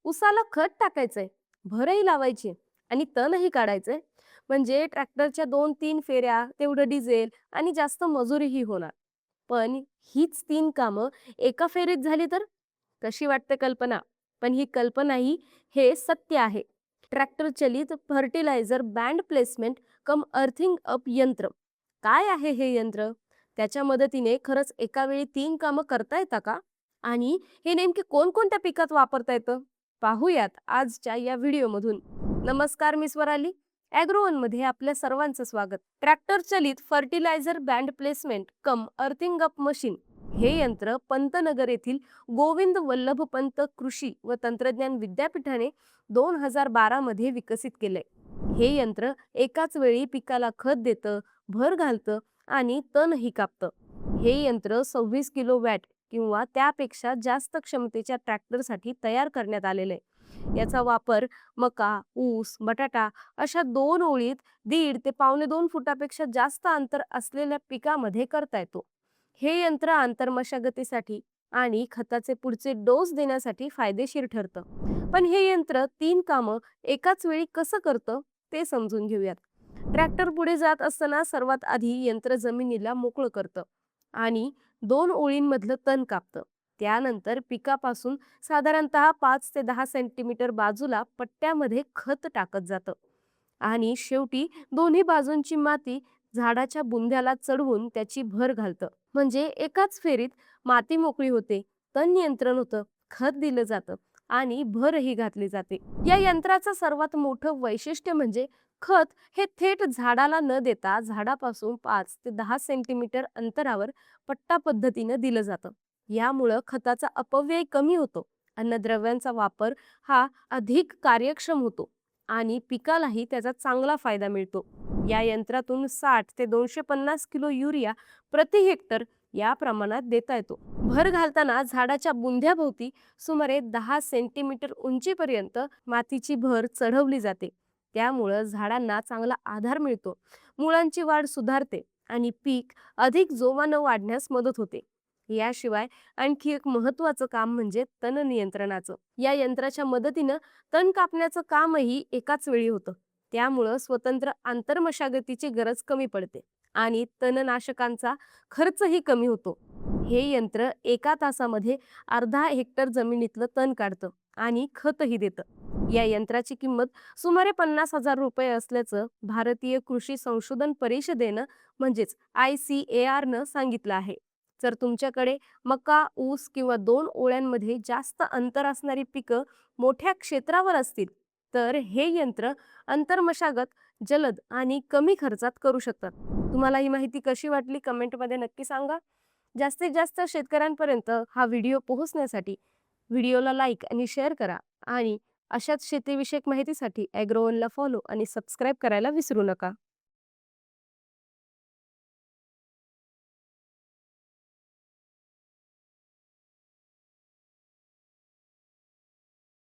उसाला खत टाकायचंय, भरही लावायची आणि तणही काढायचंय. म्हणजे ट्रॅक्टरच्या 2-3 फेऱ्या, तेवढं डिझेल आणि जास्त मजुरीही होणार. पण हीच 3 कामं एका फेरीत झाली तर? कशी वाटते कल्पना? पण ही कल्पना ही हे सत्य आहे. ट्रॅक्टर चलित फर्टिलायझर बँड प्लेसमेंट कम अर्थिंग अप यंत्र. काय आहे हे यंत्र? त्याच्या मदतीने खरंच एका वेळी 3 कामं करता येतात का? आणि हे नेमके कोणकोणत्या पिकात वापरता येतं? पाहूयात आजच्या या व्हिडिओमधून. नमस्कार, मी स्वराली. ॲग्रोवनमध्ये आपल्या सर्वांचं स्वागत. ट्रॅक्टर चलित फर्टिलायझर बँड प्लेसमेंट कम अर्थिंग अप मशीन हे यंत्र पंतनगर येथील गोविंद वल्लभ पंत कृषी व तंत्रज्ञान विद्यापीठाने 2012 मध्ये विकसित केलंय. हे यंत्र एकाच वेळी पिकाला खत देतं, भर घालतं आणि तणही कापतं. हे यंत्र 26 किलो वॅट किंवा त्यापेक्षा जास्त क्षमतेच्या ट्रॅक्टरसाठी तयार करण्यात आलेलं आहे. याचा वापर मका, ऊस, बटाटा अशा 2 ओळीत 1.5 ते 2.25 फुटापेक्षा जास्त अंतर असलेल्या पिकामध्ये करता येतो. हे यंत्र आंतरमशागतीसाठी आणि खताचे पुढचे डोस देण्यासाठी फायदेशीर ठरतं. पण हे यंत्र 3 कामं एकाच वेळी कसं करतं ते समजून घेऊयात. ट्रॅक्टर पुढे जात असताना सर्वात आधी यंत्र जमिनीला मोकळं करतं आणि 2 ओळींमधलं तण कापतं. त्यानंतर पिकापासून साधारणतः 5 ते 10 सेंटीमीटर बाजूला पट्ट्यामध्ये खत टाकत जातं आणि शेवटी दोन्ही बाजूंची माती झाडाच्या बुंध्याला चढवून त्याची भर घालतं. म्हणजे एकाच फेरीत माती मोकळी होते, तण नियंत्रण होतं, खत दिलं जातं आणि भरही घातली जाते. या यंत्राचं सर्वात मोठं वैशिष्ट्य म्हणजे खत हे थेट झाडाला न देता झाडापासून 5 ते 10 सेंटीमीटर अंतरावर पट्टा पद्धतीनं दिलं जातं. यामुळं खताचा अपव्यय कमी होतो, अन्नद्रव्यांचा वापर हा अधिक कार्यक्षम होतो आणि पिकालाही त्याचा चांगला फायदा मिळतो. या यंत्रातून 60 ते 250 किलो युरिया प्रति हेक्टर या प्रमाणात देता येतो. भर घालताना झाडाच्या बुंध्याभोवती सुमारे 10 सेंटीमीटर उंचीपर्यंत मातीची भर चढवली जाते. त्यामुळं झाडांना चांगला आधार मिळतो, मुळांची वाढ सुधारते आणि पीक अधिक जोमानं वाढण्यास मदत होते. याशिवाय आणखी एक महत्त्वाचं काम म्हणजे तण नियंत्रणाचं. या यंत्राच्या मदतीनं तण कापण्याचं कामही एकाच वेळी होतं. त्यामुळं स्वतंत्र आंतरमशागतीची गरज कमी पडते आणि तणनाशकांचा खर्चही कमी होतो. हे यंत्र एका तासामध्ये अर्धा हेक्टर जमिनीतलं तण काढतं आणि खतही देतं. या यंत्राची किंमत सुमारे 50,000 रुपये असल्याचं भारतीय कृषी संशोधन परिषदेनं म्हणजेच ICAR सांगितलं आहे. जर तुमच्याकडे मका, ऊस किंवा 2 ओळ्यांमध्ये जास्त अंतर असणारी पिकं मोठ्या क्षेत्रावर असतील, तर हे यंत्र अंतर्मशागत जलद आणि कमी खर्चात करू शकतात. तुम्हाला ही माहिती कशी वाटली कमेंटमध्ये नक्की सांगा. जास्तीत जास्त शेतकऱ्यांपर्यंत हा व्हिडिओ पोहोचण्यासाठी व्हिडिओला लाईक आणि शेअर करा आणि अशाच शेतीविषयक माहितीसाठी ॲग्रोवनला फॉलो आणि सबस्क्राईब करायला विसरू नका.